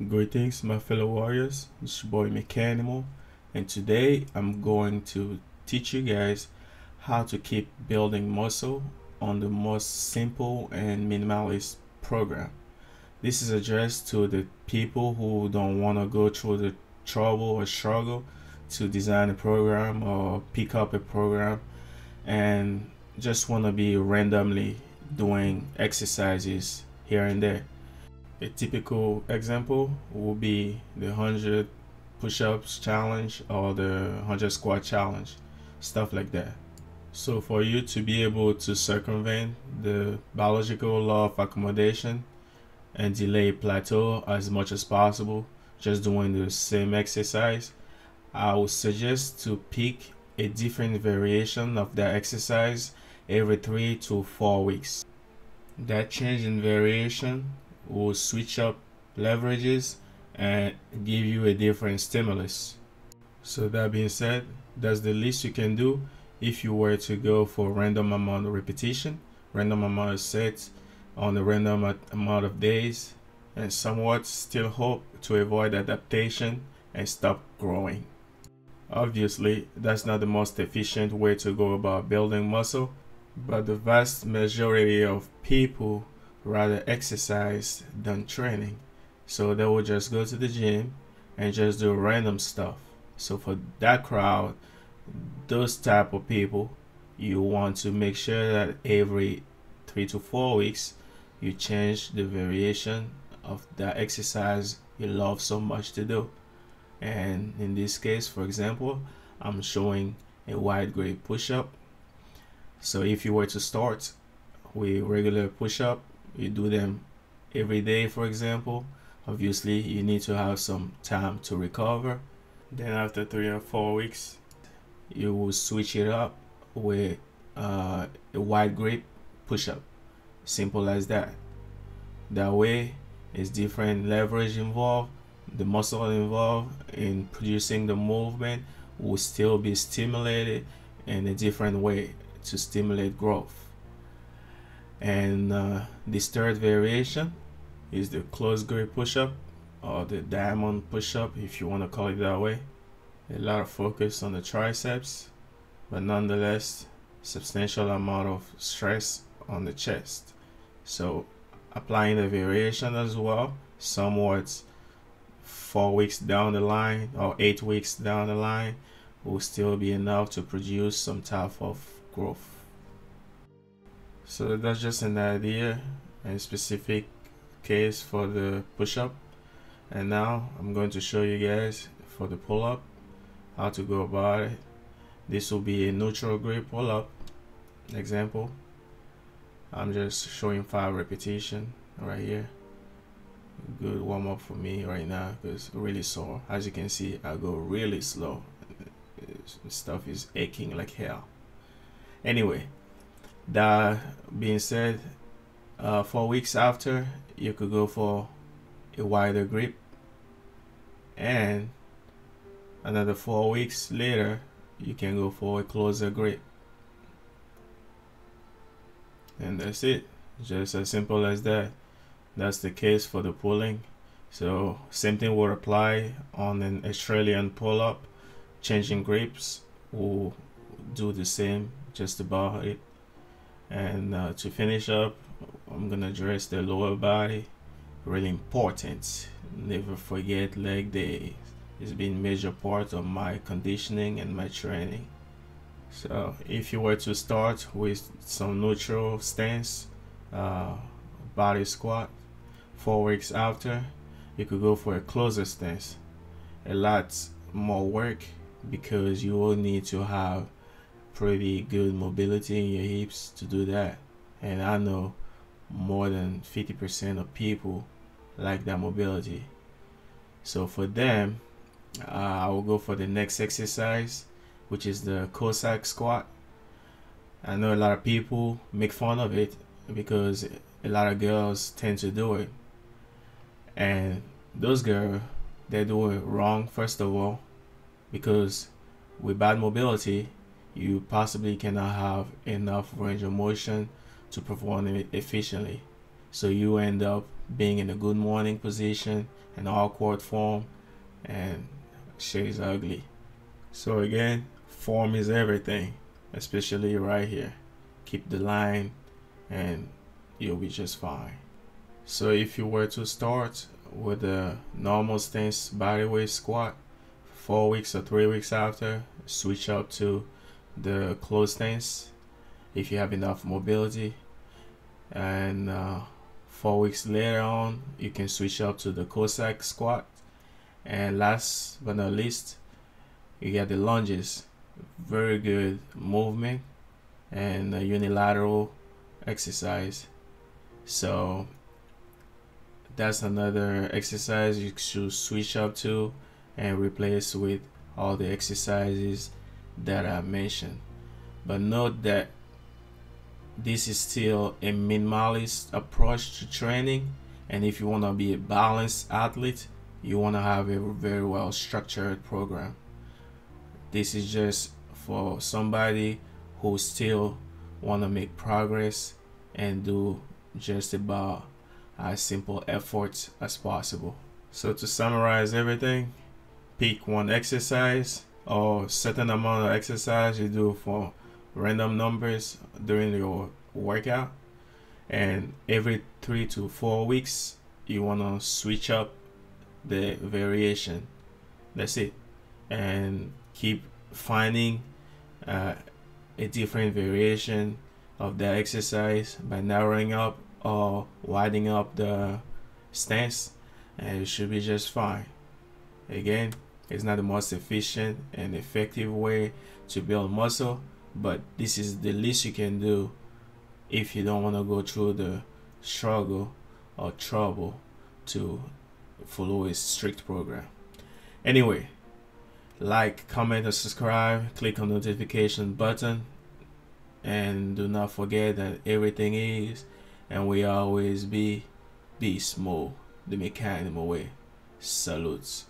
Greetings, my fellow warriors. It's your boy Mechanimal, and today I'm going to teach you guys how to keep building muscle on the most simple and minimalist program. This is addressed to the people who don't want to go through the trouble or struggle to design a program or pick up a program and just want to be randomly doing exercises here and there. A typical example will be the 100 push-ups challenge or the 100 squat challenge, stuff like that. So for you to be able to circumvent the biological law of accommodation and delay plateau as much as possible, just doing the same exercise, I would suggest to pick a different variation of that exercise every 3 to 4 weeks. That change in variation will switch up leverages and give you a different stimulus. So that being said, that's the least you can do if you were to go for random amount of repetition, random amount of sets on a random amount of days, and somewhat still hope to avoid adaptation and stop growing. Obviously, that's not the most efficient way to go about building muscle, but the vast majority of people rather exercise than training, so they will just go to the gym and just do random stuff. So for that crowd, those type of people, you want to make sure that every 3 to 4 weeks you change the variation of that exercise you love so much to do. And in this case, for example, I'm showing a wide grip push-up. So if you were to start with regular push-up, you do them every day, for example. Obviously, you need to have some time to recover. Then after 3 or 4 weeks, you will switch it up with a wide grip push-up. Simple as that. That way, it's different leverage involved. The muscle involved in producing the movement will still be stimulated in a different way to stimulate growth. And this third variation is the close grip push-up or the diamond push-up, if you want to call it that way. A lot of focus on the triceps, but nonetheless substantial amount of stress on the chest. So applying the variation as well, somewhat 4 weeks down the line or 8 weeks down the line, will still be enough to produce some type of growth. So that's just an idea and specific case for the push-up. And now I'm going to show you guys for the pull-up how to go about it. This will be a neutral grip pull-up example. I'm just showing 5 repetitions right here. Good warm-up for me right now because really sore. As you can see, I go really slow. Stuff is aching like hell. Anyway, that being said, 4 weeks after, you could go for a wider grip, and another 4 weeks later you can go for a closer grip, and that's it. Just as simple as that. That's the case for the pulling. So same thing will apply on an Australian pull-up. Changing grips will do the same, just about it. And to finish up, I'm gonna address the lower body. Really important. Never forget leg day. It's been a major part of my conditioning and my training. So if you were to start with some neutral stance, body squat, 4 weeks after, you could go for a closer stance. A lot more work because you will need to have pretty good mobility in your hips to do that, and I know more than 50% of people like that mobility. So for them, I will go for the next exercise, which is the Cossack squat. I know a lot of people make fun of it because a lot of girls tend to do it, and those girls, they do it wrong. First of all, because with bad mobility, you possibly cannot have enough range of motion to perform it efficiently. So you end up being in a good morning position, an awkward form, and shit is ugly. So again, form is everything, especially right here. Keep the line and you'll be just fine. So if you were to start with a normal stance bodyweight squat, 4 weeks or 3 weeks after, switch up to the closed stance if you have enough mobility, and 4 weeks later on you can switch up to the Cossack squat, and last but not least you get the lunges. Very good movement and a unilateral exercise. So that's another exercise you should switch up to and replace with all the exercises that I mentioned. But note that this is still a minimalist approach to training, and if you want to be a balanced athlete, you want to have a very well structured program. This is just for somebody who still want to make progress and do just about as simple efforts as possible. So to summarize everything, pick one exercise or certain amount of exercise you do for random numbers during your workout, and every 3 to 4 weeks you want to switch up the variation. That's it, and keep finding a different variation of that exercise by narrowing up or widening up the stance, and it should be just fine. Again, it's not the most efficient and effective way to build muscle, but this is the least you can do if you don't want to go through the struggle or trouble to follow a strict program. Anyway, like, comment, and subscribe. Click on the notification button, and do not forget that everything is and will always be smooth the mechanical way. Salutes.